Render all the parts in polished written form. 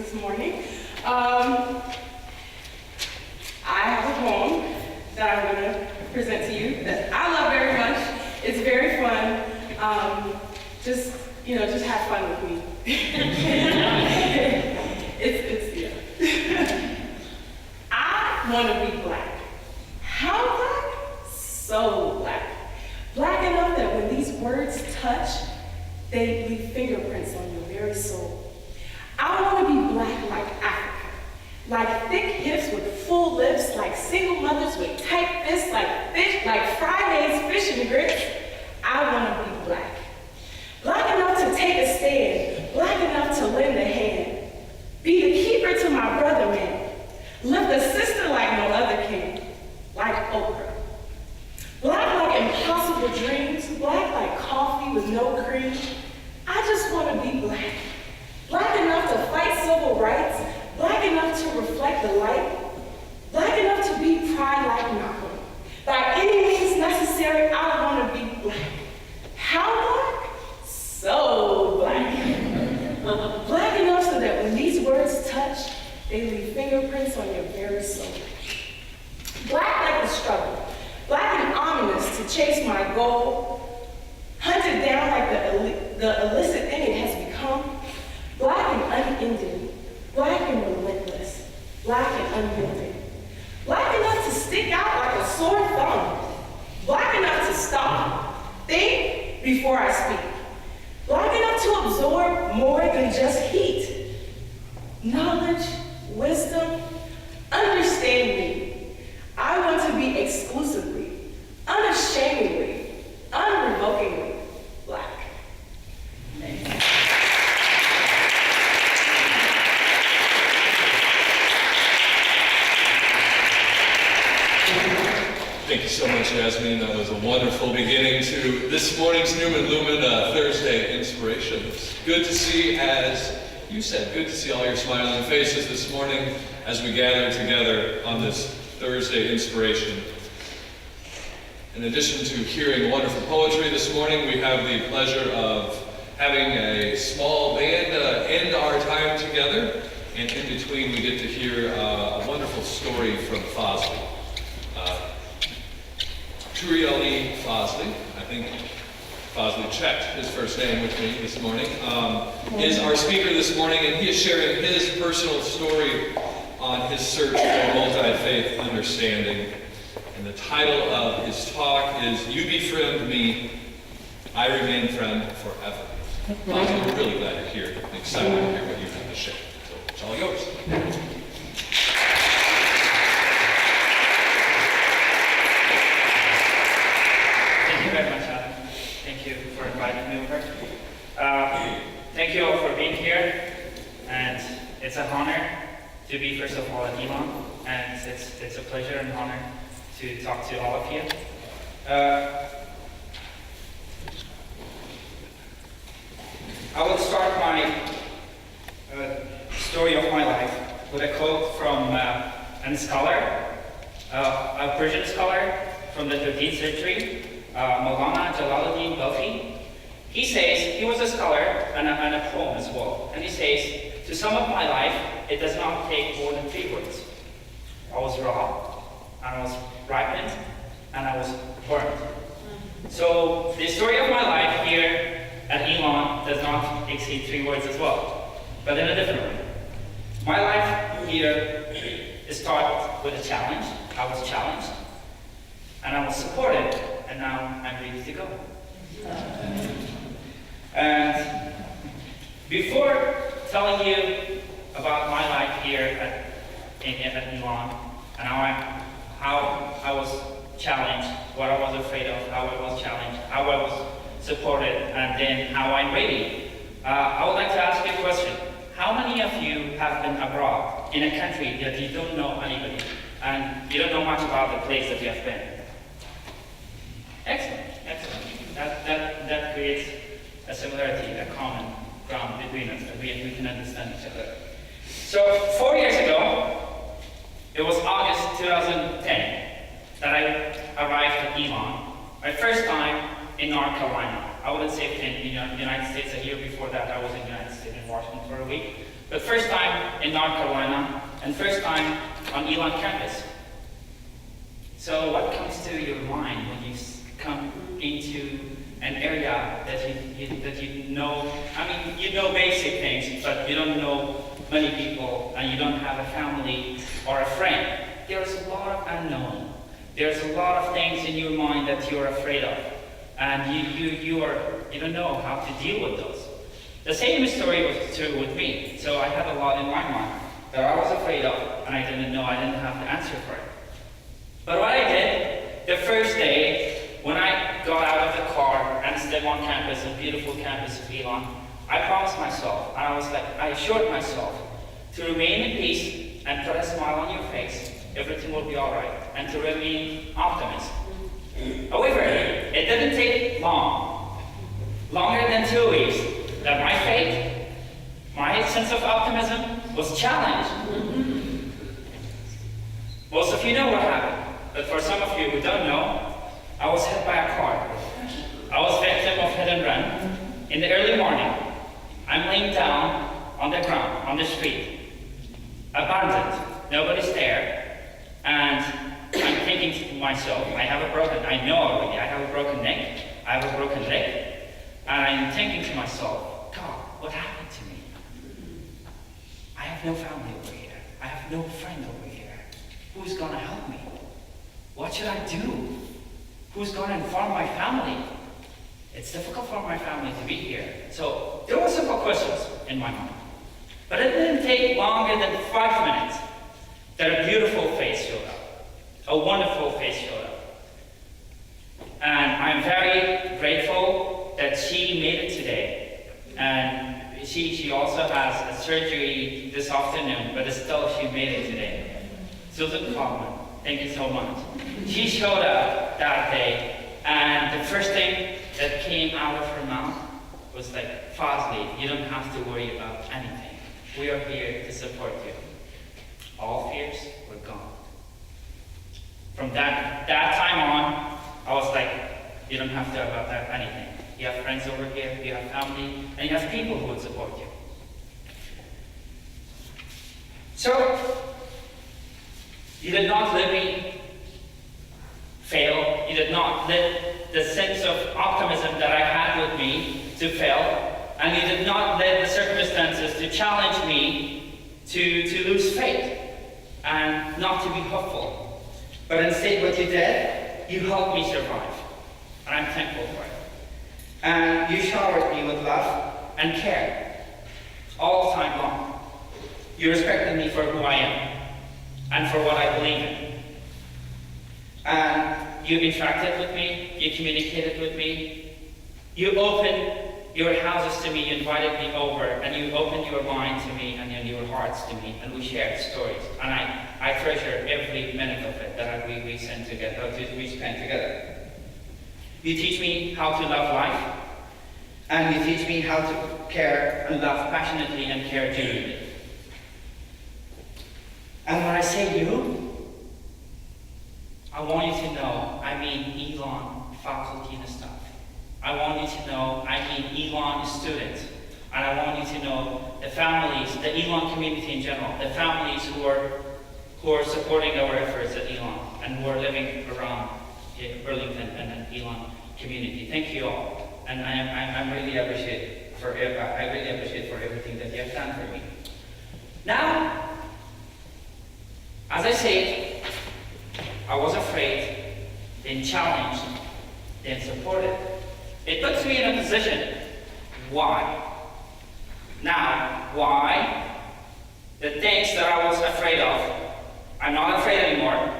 this morning. I have a poem that I'm going to present to you that I love very much. It's very fun. Just have fun with me. Yeah. I want to be black. How black? So black. Black enough that when these words touch, they leave fingerprints on your very soul. I want to be black like Africa, like thick hips with full lips, like single mothers with tight fists, like Friday's fish and grits. I want to be black. Black enough to take a stand, black enough to lend a hand. Be the keeper to my brother man. Lift a sister like no other can, like Oprah. Black like impossible dreams, black like coffee with no cream. I just want to be black. Black enough to fight civil rights, black enough to reflect the light, black enough to be pride like Malcolm. By any means necessary, I want to be black. How black? So black. Black enough so that when these words touch, they leave fingerprints on your very soul. Black like the struggle, black and ominous to chase my goal, hunted down like the illicit thing it has become, black and unending, black and relentless, black and unbending, black enough to stick out like a sore thumb, black enough to stop, think before I speak, black enough to absorb more than just heat, knowledge, wisdom, understanding. I want to be exclusively, unashamedly, unrevocably black. Thank you. Thank you so much, Yasmin. That was a wonderful beginning to this morning's Numen Lumen Thursday inspiration. It's good to see, as you said, good to see all your smiling faces this morning as we gather together on this Thursday inspiration. In addition to hearing wonderful poetry this morning, we have the pleasure of having a small band end our time together, and in between we get to hear a wonderful story from Fazly. Toorialey Fazly, I think Fazly checked his first name with me this morning, is our speaker this morning, and he is sharing his personal story on his search for multi-faith understanding. And the title of his talk is "You Befriend Me, I Remain Friend Forever." I'm really glad you're here. I'm excited to hear what you have to share. So it's all yours. Thank you very much, Adam. Thank you for inviting me over. Thank you all for being here. And it's an honor to be, first of all, at Elon. And it's a pleasure and honor to talk to all of you. I will start my story of my life with a quote from a scholar, a Persian scholar from the 13th century, Maulana Jalaluddin Balfi. He says, he was a scholar and a poem as well, and he says, "To sum up my life, it does not take more than 3 words. I was raw, and I was ripened, and I was burned." So the story of my life here at Elon does not exceed 3 words as well, but in a different way. My life here started with a challenge. I was challenged, and I was supported, and now I'm ready to go. And before telling you about my life here at Elon, and how I was challenged, what I was afraid of, how I was challenged, how I was supported, and then how I'm ready, I would like to ask you a question. How many of you have been abroad in a country that you don't know anybody, and you don't know much about the place that you have been? Excellent, excellent. That creates a similarity, a common ground between us, that we can understand each other. So 4 years ago, it was August 2010 that I arrived at Elon, my first time in North Carolina. I wouldn't say in the United States. A year before that, I was in the United States in Washington for a week. But first time in North Carolina, and first time on Elon campus. So what comes to your mind when you come into an area that you know? I mean, you know basic things, but you don't know many people, and you don't have a family or a friend. There's a lot of unknown. There's a lot of things in your mind that you're afraid of, and you don't know how to deal with those. The same story was true with me. So I had a lot in my mind that I was afraid of, and I didn't know, I didn't have the answer for it. But what I did, the first day, when I got out of the car and stepped on campus, a beautiful campus of Elon, I promised myself, and I assured myself, to remain in peace and put a smile on your face. Everything will be all right, and to remain optimistic. However, it didn't take long, longer than 2 weeks, that my faith, my sense of optimism was challenged. Most of you know what happened, but for some of you who don't know, I was hit by a car. I was victim of hit and run. In the early morning, I'm laying down on the ground, on the street, abandoned, nobody's there, and I'm thinking to myself, I know already, I have a broken neck, I have a broken leg, and I'm thinking to myself, God, what happened to me? I have no family over here. I have no friend over here. Who's gonna help me? What should I do? Who's gonna inform my family? It's difficult for my family to be here. So there were simple questions in my mind. But it didn't take longer than 5 minutes that a beautiful face showed up. A wonderful face showed up. And I'm very grateful that she made it today. And she also has a surgery this afternoon, but still she made it today. Susan Kaufman, thank you so much. She showed up that day, and the first thing that came out of her mouth was like, Fazly, you don't have to worry about anything. We are here to support you. All fears were gone. From that time on, I was like, you don't have to worry about anything. You have friends over here, you have family, and you have people who would support you. So, you did not let me fail. You did not let the sense of optimism that I had with me to fail. And you did not let the circumstances to challenge me to lose faith and not to be hopeful. But instead what you did, you helped me survive. And I'm thankful for it. And you showered me with love and care all time long. You respected me for who I am and for what I believe in. And you interacted with me, you communicated with me, you opened your houses to me, you invited me over, and you opened your mind to me and your hearts to me, and we shared stories. And I treasure every minute of it that we spent together. You teach me how to love life, and you teach me how to care and love passionately and care genuinely. And when I say you, I want you to know, I mean Elon faculty and staff. I want you to know, I mean Elon students. And I want you to know the families, the Elon community in general, the families who are supporting our efforts at Elon and who are living around Burlington and the Elon community. Thank you all. And I really appreciate for everything that you have done for me. Now, as I said, I was afraid, then challenged, then supported. It puts me in a position. Why? Now, why? The things that I was afraid of, I'm not afraid anymore.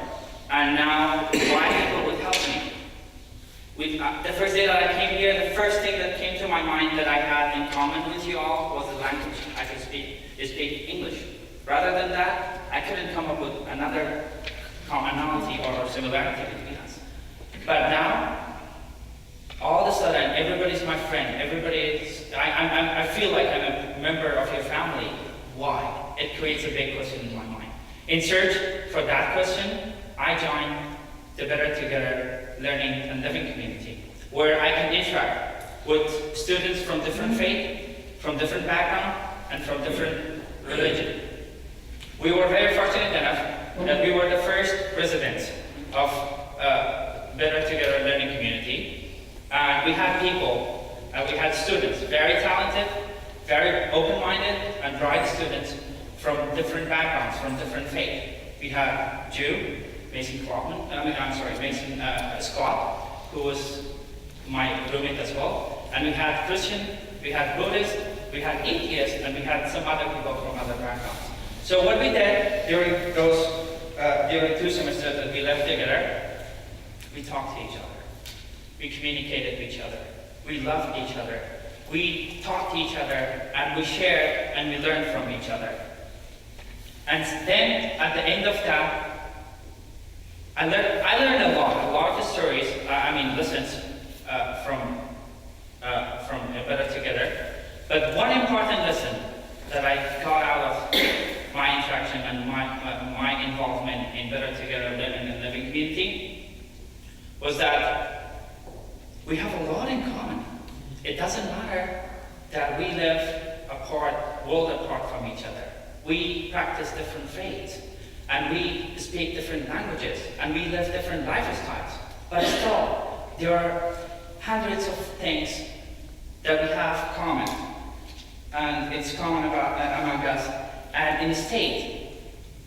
And now, why people would help me? The first day that I came here, the first thing that came to my mind that I had in common with you all was the language. I could speak English. Rather than that, I couldn't come up with another commonality or similarity between us. But now, all of a sudden, everybody's my friend. I feel like I'm a member of your family. Why? It creates a big question in my mind. In search for that question, I joined the Better Together Learning and Living community, where I can interact with students from different faith, from different background, and from different We were very fortunate enough that we were the first residents of Better Together Learning Community. And we had people, we had students, very talented, very open-minded, and bright students from different backgrounds, from different faiths. We had Jew, Mason Scott, who was my roommate as well. And we had Christian, we had Buddhist, we had atheist, and we had some other people from other backgrounds. So what we did during those, during 2 semesters that we lived together, we talked to each other. We communicated with each other. We loved each other. We talked to each other, and we shared, and we learned from each other. And then, at the end of that, I learned a lot of stories, lessons from Better Together. But one important lesson that I got out of my interaction and my involvement in Better Together Learning and Living Community was that we have a lot in common. It doesn't matter that we live apart, world apart from each other. We practice different faiths, and we speak different languages, and we live different lifestyles. But still, there are hundreds of things that we have common, and it's common among us. And in the state,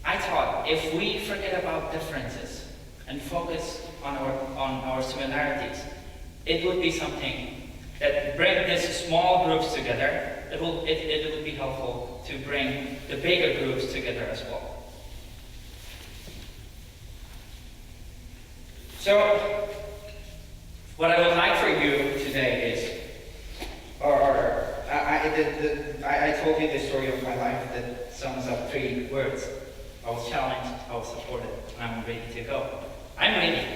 I thought if we forget about differences and focus on our similarities, it would be something that bring these small groups together. It would be helpful to bring the bigger groups together as well. So, what I would like for you today is, I told you the story of my life that sums up 3 words. I was challenged, I was supported, and I'm ready to go. I'm ready.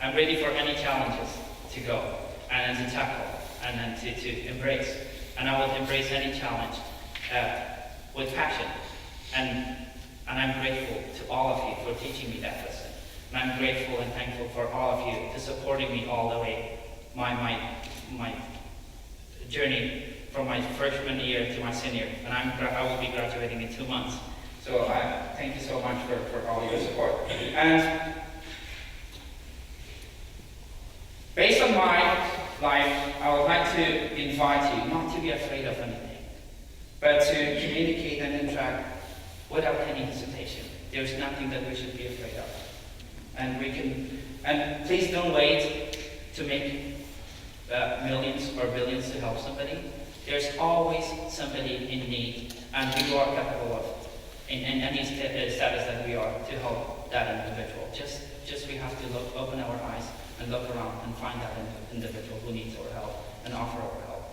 I'm ready for any challenges to go and to tackle and then to embrace. And I will embrace any challenge with passion. And I'm grateful to all of you for teaching me that lesson. And I'm grateful and thankful for all of you for supporting me all the way, my journey from my freshman year to my senior. And I will be graduating in 2 months. So thank you so much for all your support. And based on my life, I would like to invite you not to be afraid of anything, but to communicate and interact without any hesitation. There's nothing that we should be afraid of. And please don't wait to make millions or billions to help somebody. There's always somebody in need, and we are capable of, in any status that we are, to help that individual. Just we have to open our eyes and look around and find that individual who needs our help and offer our help.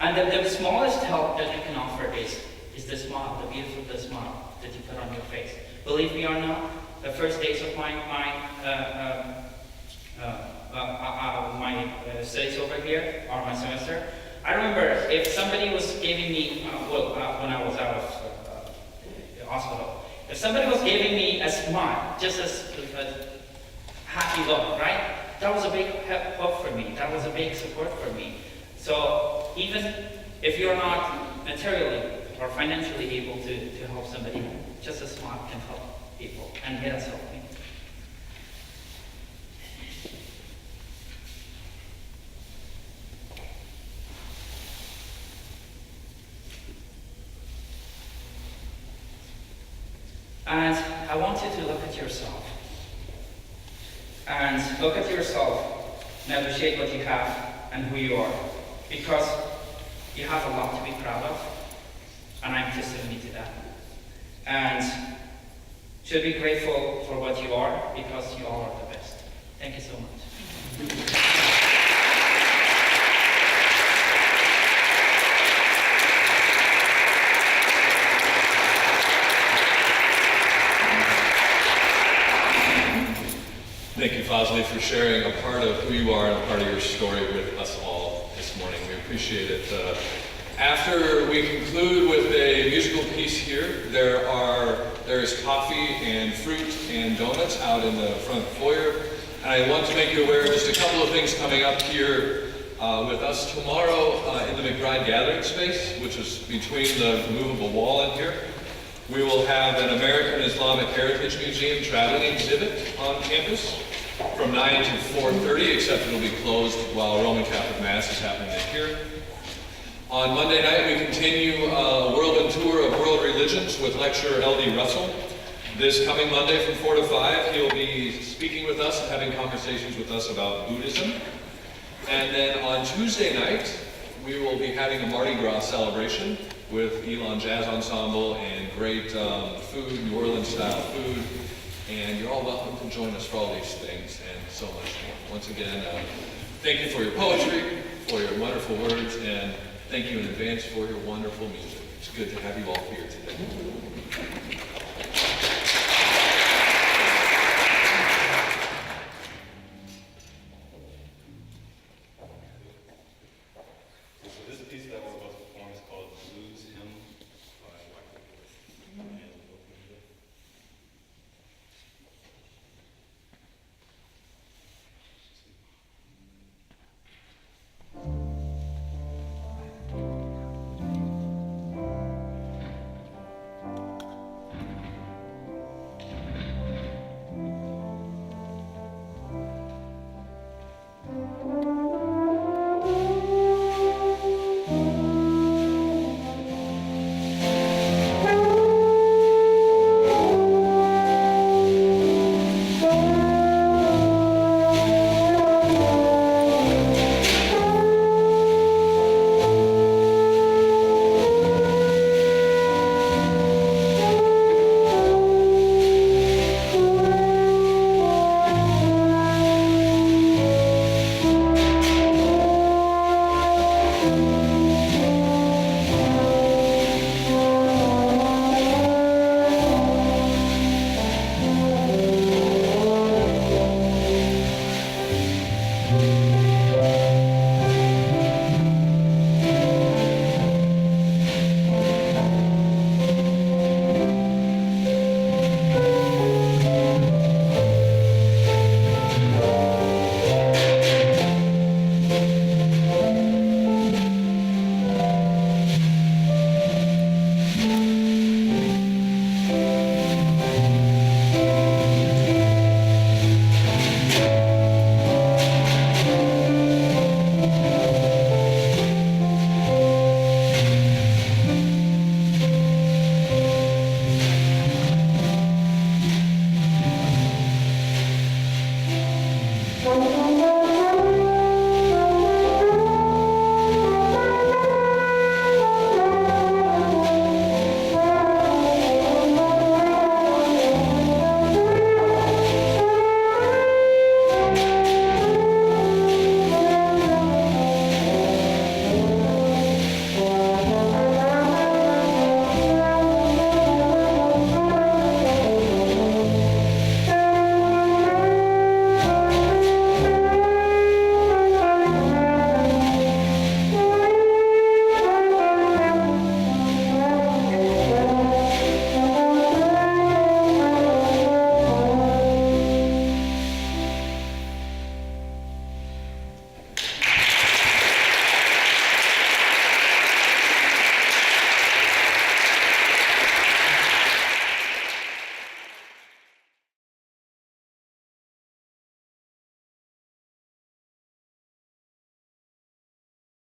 And the smallest help that you can offer is the smile, the beautiful smile that you put on your face. Believe me or not, the first days of my studies over here, or my semester, I remember if somebody was giving me, when I was out of the hospital, if somebody was giving me a smile, just a happy look, right? That was a big help for me. That was a big support for me. So even if you're not materially or financially able to help somebody, just a smile can help people, and let us help me. And I want you to look at yourself. And look at yourself and appreciate what you have and who you are. Because you have a lot to be proud of. And I'm testimony to that. And should be grateful for what you are, because you all are the best. Thank you so much. Thank you, Fazly, for sharing a part of who you are and a part of your story with us all this morning. We appreciate it. After we conclude with a musical piece here, there's coffee and fruit and donuts out in the front foyer. And I want to make you aware of just a couple of things coming up here with us tomorrow in the McBride Gathering Space, which is between the movable wall in here. We will have an American Islamic Heritage Museum traveling exhibit on campus from 9 to 4:30, except it'll be closed while Roman Catholic Mass is happening in here. On Monday night, we continue a whirlwind tour of world religions with lecturer L.D. Russell. This coming Monday from 4 to 5, he'll be speaking with us and having conversations with us about Buddhism. And then on Tuesday night, we will be having a Mardi Gras celebration with Elon Jazz Ensemble and great food, New Orleans style food. And you're all welcome to join us for all these things and so much more. Once again, thank you for your poetry, for your wonderful words, and thank you in advance for your wonderful music. It's good to have you all here today.